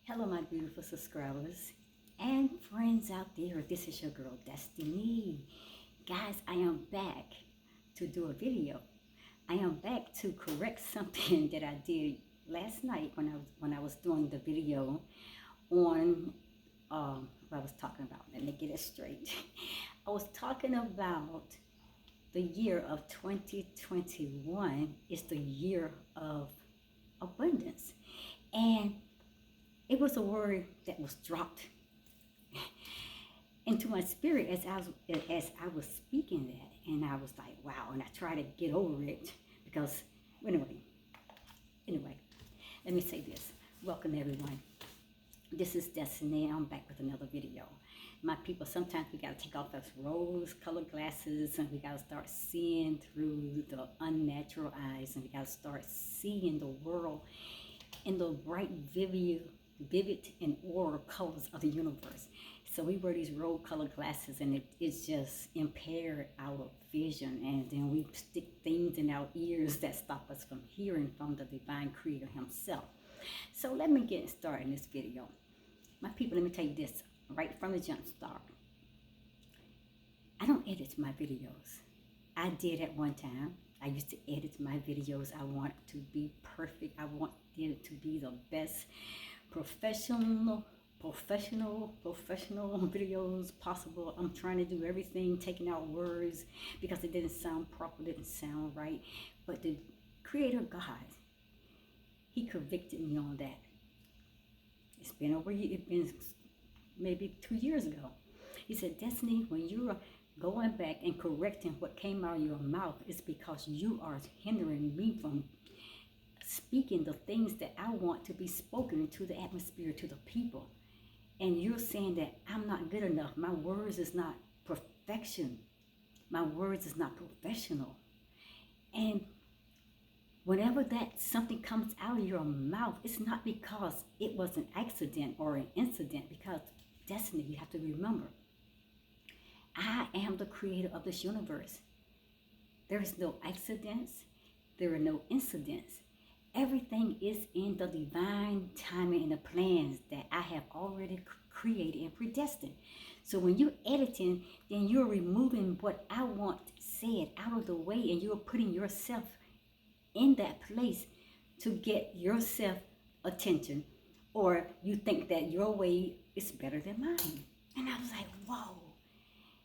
Hello, my beautiful subscribers and friends out there. This is your girl, Destiny. Guys, I am back to do a video. I am back to correct something that I did last night when I was doing the video on what I was talking about. Let me get it straight. I was talking about the year of 2021 is the year of abundance, and it was a word that was dropped into my spirit as I was speaking that, and I was like, wow, and I tried to get over it because anyway, let me say this. Welcome everyone. This is Destiny. I'm back with another video. My people, sometimes we gotta take off those rose-colored glasses and we gotta start seeing through the unnatural eyes, and we gotta start seeing the world in the bright, vivid and aura colors of the universe. So we wear these rose-colored glasses, and it's just impaired our vision, and then we stick things in our ears that stop us from hearing from the divine creator himself. So let me get started in this video. My people, let me tell you this right from the jump start. I don't edit my videos. I did at one time. I used to edit my videos. I want to be perfect. I want it to be the best professional videos possible. I'm trying to do everything, taking out words because it didn't sound proper, didn't sound right. But the Creator God, He convicted me on that. It's been maybe 2 years ago. He said, Destiny, when you are going back and correcting what came out of your mouth, it's because you are hindering me from speaking the things that I want to be spoken into the atmosphere, to the people. And you're saying that I'm not good enough. My words is not perfection. My words is not professional. And whenever that something comes out of your mouth, it's not because it was an accident or an incident, because Destiny, you have to remember, I am the creator of this universe. There is no accidents. There are no incidents. Everything is in the divine timing and the plans that I have already created and predestined. So when you're editing, then you're removing what I want said out of the way, and you're putting yourself in that place to get yourself attention, or you think that your way is better than mine. And I was like, whoa.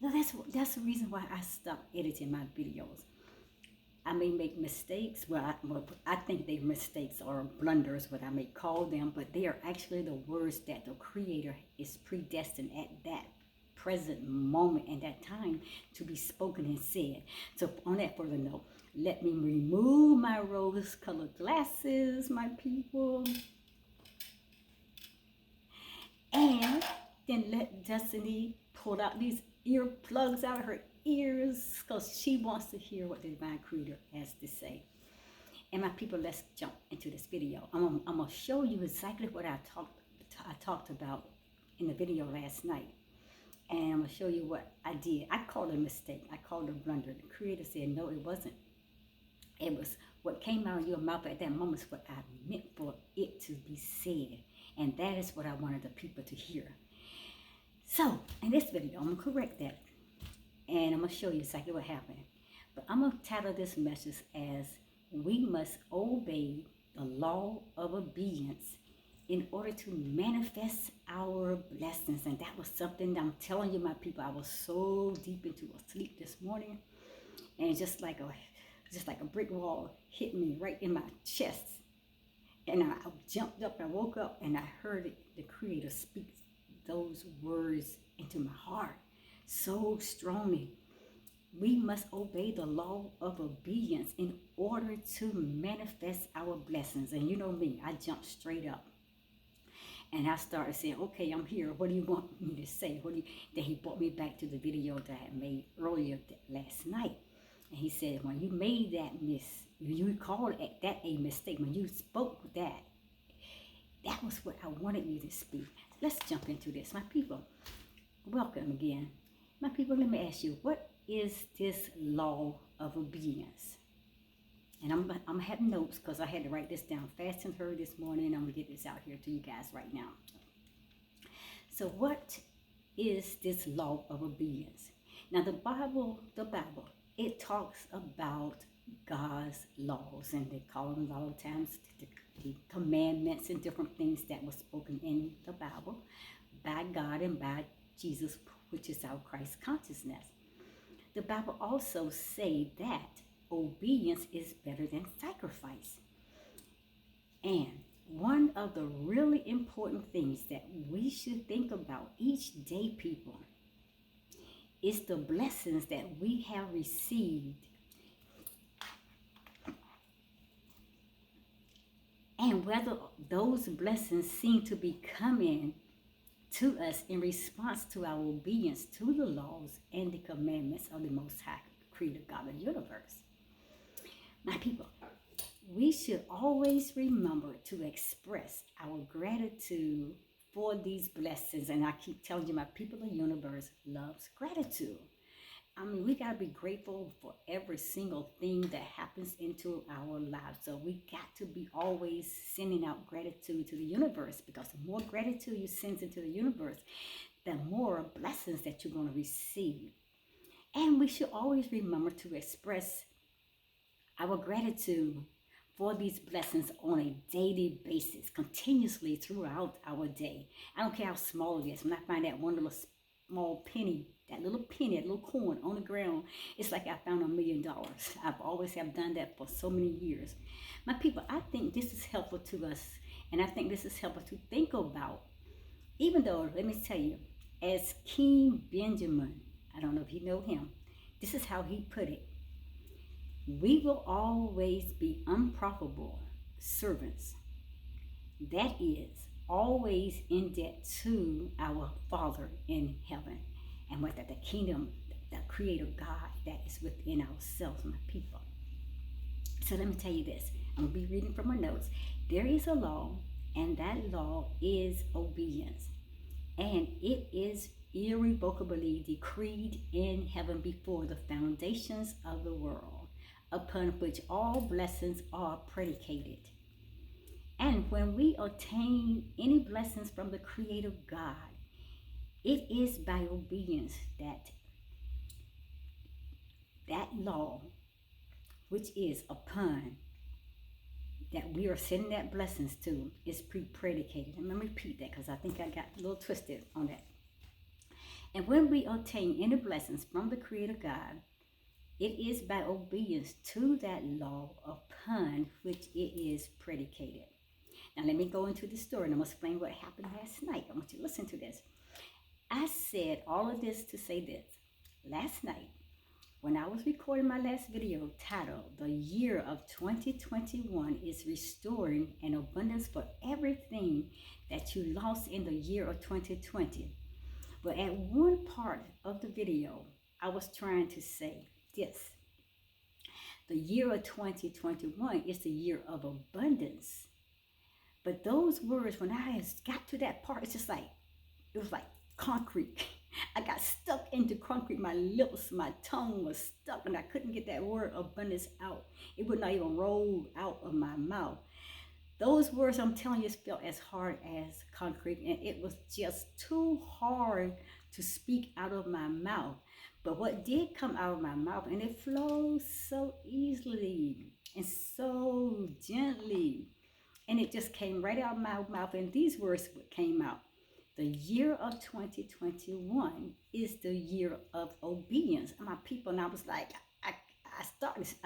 No, that's the reason why I stopped editing my videos. I may make mistakes. Well, I think they're mistakes or blunders, what I may call them, but they are actually the words that the Creator is predestined at that present moment and that time to be spoken and said. So on that further note, let me remove my rose-colored glasses, my people, and then let Destiny pull out these earplugs out of her ears, because she wants to hear what the divine creator has to say. And my people, let's jump into this video. I'm gonna show you exactly what I talked about in the video last night, and I'm gonna show you what I did. I called it a mistake. I called it a blunder. The creator said no, it wasn't. It was what came out of your mouth at that moment is what I meant for it to be said, and that is what I wanted the people to hear. So in this video, I'm gonna correct that, and I'm going to show you exactly what happened. But I'm going to title this message as we must obey the law of obedience in order to manifest our blessings. And that was something that I'm telling you, my people, I was so deep into a sleep this morning, and just like a brick wall hit me right in my chest. And I jumped up, I woke up, and I heard the Creator speak those words into my heart so strongly. We must obey the law of obedience in order to manifest our blessings. And you know me, I jumped straight up. And I started saying, okay, I'm here. What do you want me to say? Then he brought me back to the video that I made earlier last night. And he said, when you made that you called that a mistake. When you spoke that was what I wanted you to speak. Let's jump into this, my people. Welcome again. My people, let me ask you, what is this law of obedience? And I'm having notes because I had to write this down fast and hurry this morning. I'm going to get this out here to you guys right now. So what is this law of obedience? Now the Bible, it talks about God's laws, and they call them a lot of times the commandments and different things that were spoken in the Bible by God and by Jesus, which is our Christ consciousness. The Bible also say that obedience is better than sacrifice. And one of the really important things that we should think about each day, people, is the blessings that we have received and whether those blessings seem to be coming to us in response to our obedience to the laws and the commandments of the Most High Creator God of the universe. My people, we should always remember to express our gratitude for these blessings. And I keep telling you, my people, the universe loves gratitude. I mean, we got to be grateful for every single thing that happens into our lives. So we got to be always sending out gratitude to the universe, because the more gratitude you send into the universe, the more blessings that you're going to receive. And we should always remember to express our gratitude for these blessings on a daily basis, continuously throughout our day. I don't care how small it is. When I find that one little small penny, that little coin on the ground, it's like I found $1 million. I've always have done that for so many years. My people, I think this is helpful to us, and I think this is helpful to think about. Even though, let me tell you, as King Benjamin, I don't know if you know him, this is how he put it: we will always be unprofitable servants. That is, always in debt to our Father in heaven, and with the kingdom, the Creator God that is within ourselves, my people. So let me tell you this. I'm going to be reading from my notes. There is a law, and that law is obedience. And it is irrevocably decreed in heaven before the foundations of the world, upon which all blessings are predicated. And when we obtain any blessings from the Creator God, it is by obedience that law, which is upon that we are sending that blessings to, is predicated. And let me repeat that, because I think I got a little twisted on that. And when we obtain any blessings from the Creator God, it is by obedience to that law upon which it is predicated. Now let me go into the story, and I'm going to explain what happened last night. I want you to listen to this. I said all of this to say this. Last night, when I was recording my last video titled, "The Year of 2021 is Restoring an Abundance for Everything That You Lost in the Year of 2020. But at one part of the video, I was trying to say this: the year of 2021 is the year of abundance. But those words, when I got to that part, it's just like, it was like concrete. I got stuck into concrete. My lips, my tongue was stuck, and I couldn't get that word abundance out. It would not even roll out of my mouth. Those words, I'm telling you, felt as hard as concrete, and it was just too hard to speak out of my mouth. But what did come out of my mouth, and it flows so easily and so gently, and it just came right out of my mouth, and these words came out. The year of 2021 is the year of obedience. My people, and I was like, I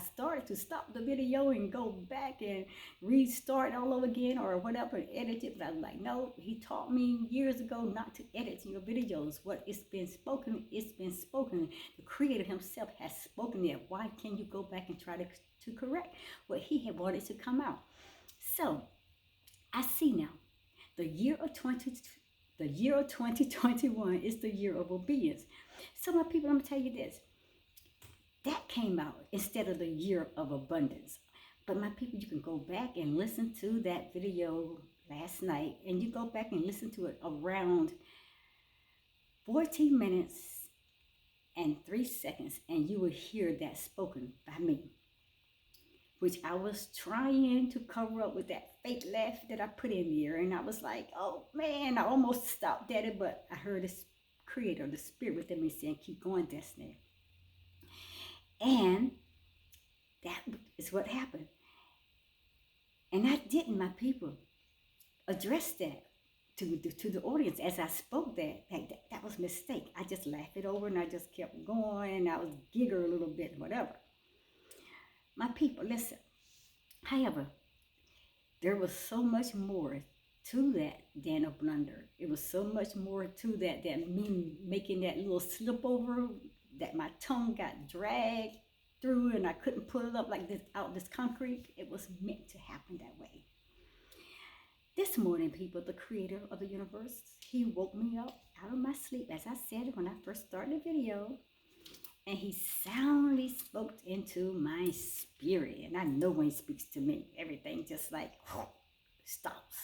started to stop the video and go back and restart all over again or whatever and edit it. But I was like, no, he taught me years ago not to edit your videos. What it's been spoken, it's been spoken. The Creator himself has spoken it. Why can't you go back and try to correct what he had wanted to come out? So I see now the year of 2021 is the year of obedience. So my people, I'm going to tell you this. That came out instead of the year of abundance. But my people, you can go back and listen to that video last night, and you go back and listen to it around 14 minutes and 3 seconds, and you will hear that spoken by me. which I was trying to cover up with that fake laugh that I put in there. And I was like, oh man, I almost stopped at it, but I heard this creator, the spirit within me saying, keep going, Destiny. And that is what happened. And I didn't, my people, address that to the audience as I spoke that was a mistake. I just laughed it over and I just kept going and I was giggle a little bit, whatever. My people, listen. However, there was so much more to that than a blunder. It was so much more to that than me making that little slip over, that my tongue got dragged through and I couldn't pull it up like this out this concrete. It was meant to happen that way. This morning, people, the creator of the universe, he woke me up out of my sleep, as I said when I first started the video, and he soundly spoke into my spirit. And I know when he speaks to me, everything just like stops.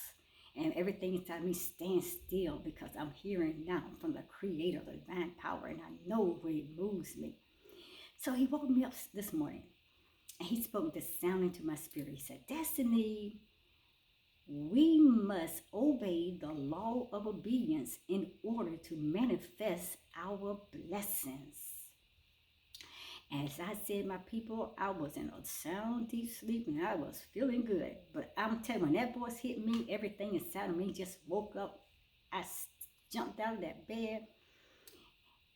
And everything inside me stands still because I'm hearing now from the creator, the divine power, and I know where he moves me. So he woke me up this morning, and he spoke this sound into my spirit. He said, Destiny, we must obey the law of obedience in order to manifest our blessings. As I said, my people, I was in a sound, deep sleep, and I was feeling good. But I'm telling you, when that voice hit me, everything inside of me just woke up. I jumped out of that bed,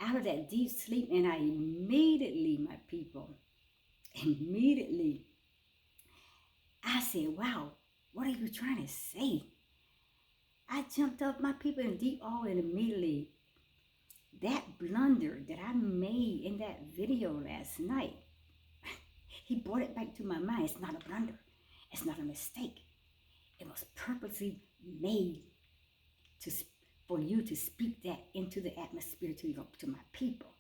out of that deep sleep, and I immediately, my people, I said, wow, what are you trying to say? I jumped up, my people, in deep awe, and immediately that blunder that I made in that video last night, he brought it back to my mind. It's not a blunder. It's not a mistake. It was purposely made for you to speak that into the atmosphere to my people.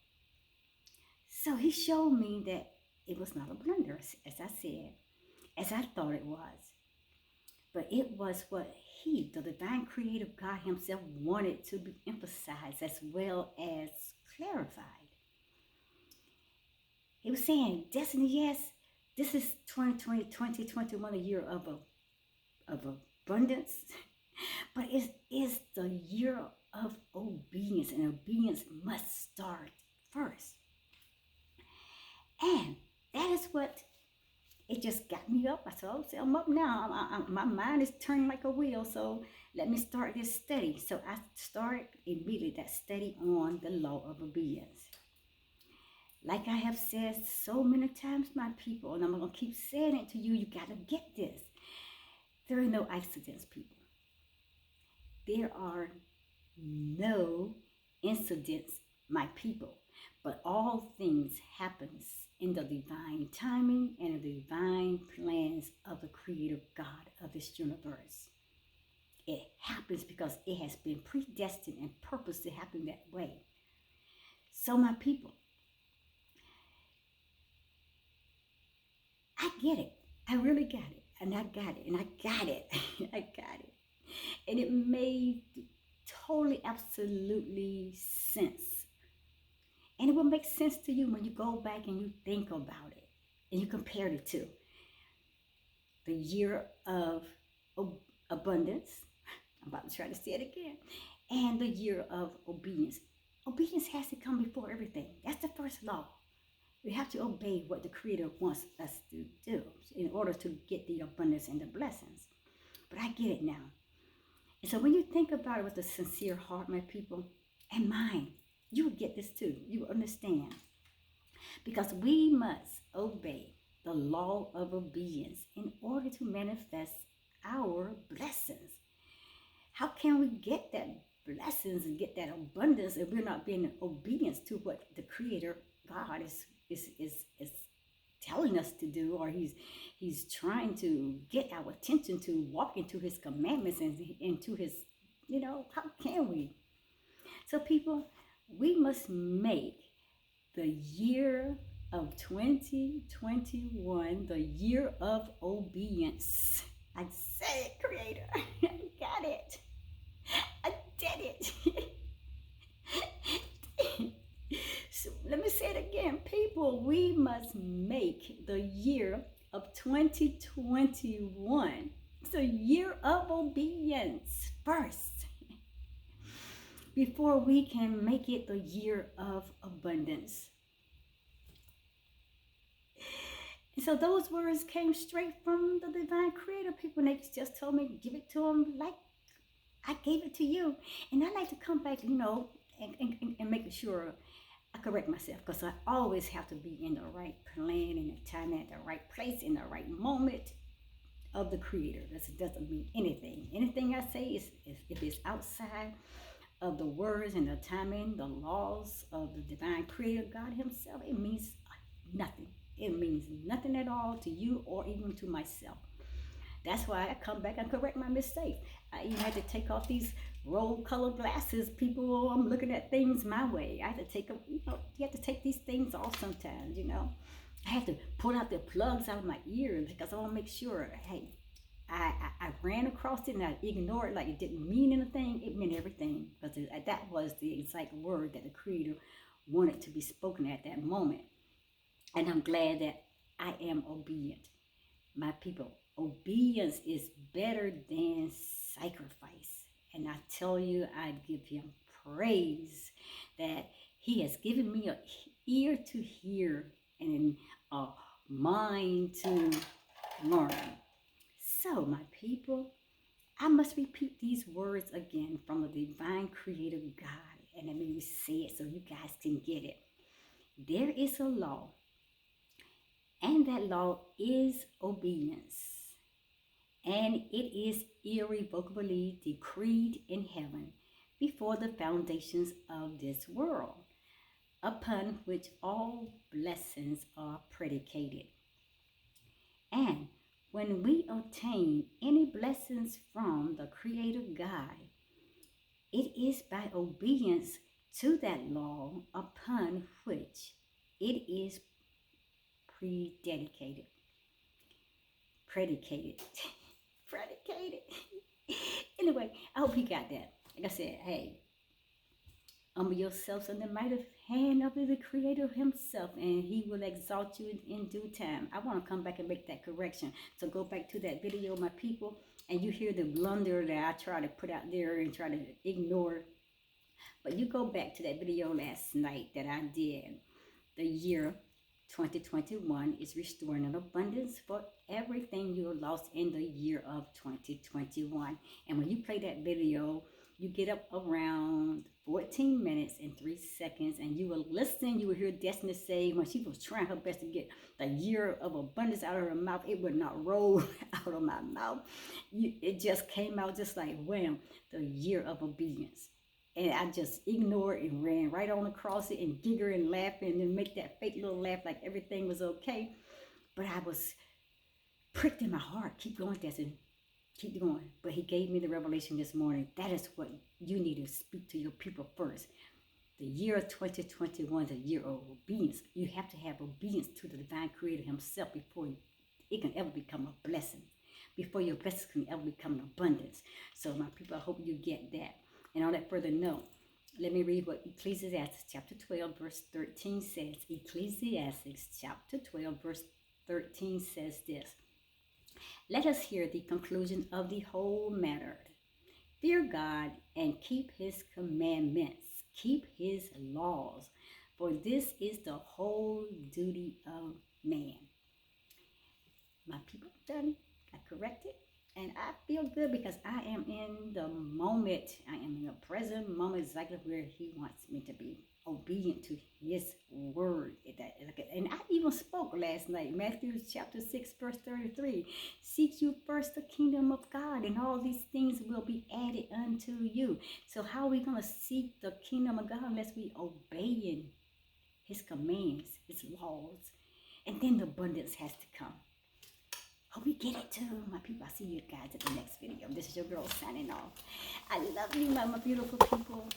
So he showed me that it was not a blunder, as I said, as I thought it was. But it was what he, the divine creative God himself, wanted to be emphasized as well as clarified. He was saying, Destiny, yes, this is 2020, 2021, a year of abundance, but it is the year of obedience, and obedience must start first. And that is what it just got me up. I said, oh, I'm up now. My mind is turning like a wheel, so let me start this study. So I started immediately that study on the law of obedience. Like I have said so many times, my people, and I'm going to keep saying it to you, you got to get this. There are no accidents, people. There are no incidents, my people. But all things happens in the divine timing and the divine plans of the creative God of this universe. It happens because it has been predestined and purposed to happen that way. So my people, I get it. I really got it. And I got it. And I got it. I got it. And it made totally, absolutely sense. And it will make sense to you when you go back and you think about it and you compare it to the year of abundance. I'm about to try to say it again. And the year of obedience. Obedience has to come before everything. That's the first law. We have to obey what the Creator wants us to do in order to get the abundance and the blessings. But I get it now. And so when you think about it with a sincere heart, my people, and mind, you will get this too. You will understand. Because we must obey the law of obedience in order to manifest our blessings. How can we get that blessings and get that abundance if we're not being obedient to what the Creator God is telling us to do, or he's trying to get our attention to walk into his commandments and into his, how can we? So people, we must make the year of 2021 the year of obedience. I said it, Creator. I got it. I did it. So let me say it again. People, we must make the year of 2021. It's a year of obedience first before we can make it the year of abundance. And so those words came straight from the divine creator. People, they just told me, give it to them like I gave it to you. And I like to come back, and make sure I correct myself, because I always have to be in the right plan, in the time, at the right place, in the right moment of the creator. This doesn't mean anything. Anything I say is if it's outside of the words and the timing, the laws of the divine creator, God himself, it means nothing. It means nothing at all to you or even to myself. That's why I come back and correct my mistake. I even had to take off these rose-colored glasses. People, I'm looking at things my way. I had to take them, you have to take these things off sometimes, I had to pull out the plugs out of my ears because I want to make sure, hey, I ran across it and I ignored it like it didn't mean anything. It meant everything, because that was the exact word that the Creator wanted to be spoken at that moment. And I'm glad that I am obedient. My people, obedience is better than sacrifice. And I tell you, I give him praise that he has given me an ear to hear and a mind to learn. So, my people, I must repeat these words again from the divine creator God. And let me say it so you guys can get it. There is a law, and that law is obedience. And it is irrevocably decreed in heaven before the foundations of this world, upon which all blessings are predicated. And when we obtain any blessings from the Creator God, it is by obedience to that law upon which it is predicated. Anyway, I hope you got that. Like I said, hey, humble yourselves in the mighty hand of the Creator himself, and he will exalt you in due time. I want to come back and make that correction. So go back to that video, my people, and you hear the blunder that I try to put out there and try to ignore. But you go back to that video last night that I did. The year 2021 is restoring an abundance for everything you lost in the year of 2021. And when you play that video, you get up around 14 minutes and 3 seconds, and you will listen. You will hear Destiny say when she was trying her best to get the year of abundance out of her mouth, it would not roll out of my mouth. It just came out just like wham, the year of obedience. And I just ignored and ran right on across it and giggle and laugh and then make that fake little laugh like everything was okay. But I was pricked in my heart. Keep going, Destiny. Keep going. But he gave me the revelation this morning. That is what you need to speak to your people first. The year of 2021 is a year of obedience. You have to have obedience to the divine creator himself before it can ever become a blessing. Before your blessings can ever become an abundance. So my people, I hope you get that. And on that further note, let me read what Ecclesiastes chapter 12, verse 13 says. Ecclesiastes chapter 12, verse 13 says this. Let us hear the conclusion of the whole matter. Fear God and keep his commandments. Keep his laws. For this is the whole duty of man. My people done. I corrected. And I feel good because I am in the moment. I am in the present moment exactly where he wants me to be. Obedient to his word. And I even spoke last night. Matthew chapter 6 verse 33. Seek you first the kingdom of God, and all these things will be added unto you. So how are we going to seek the kingdom of God unless we obeying his commands, his laws? And then the abundance has to come. Hope you get it too, my people. I'll see you guys at the next video. This is your girl signing off. I love you, my beautiful people.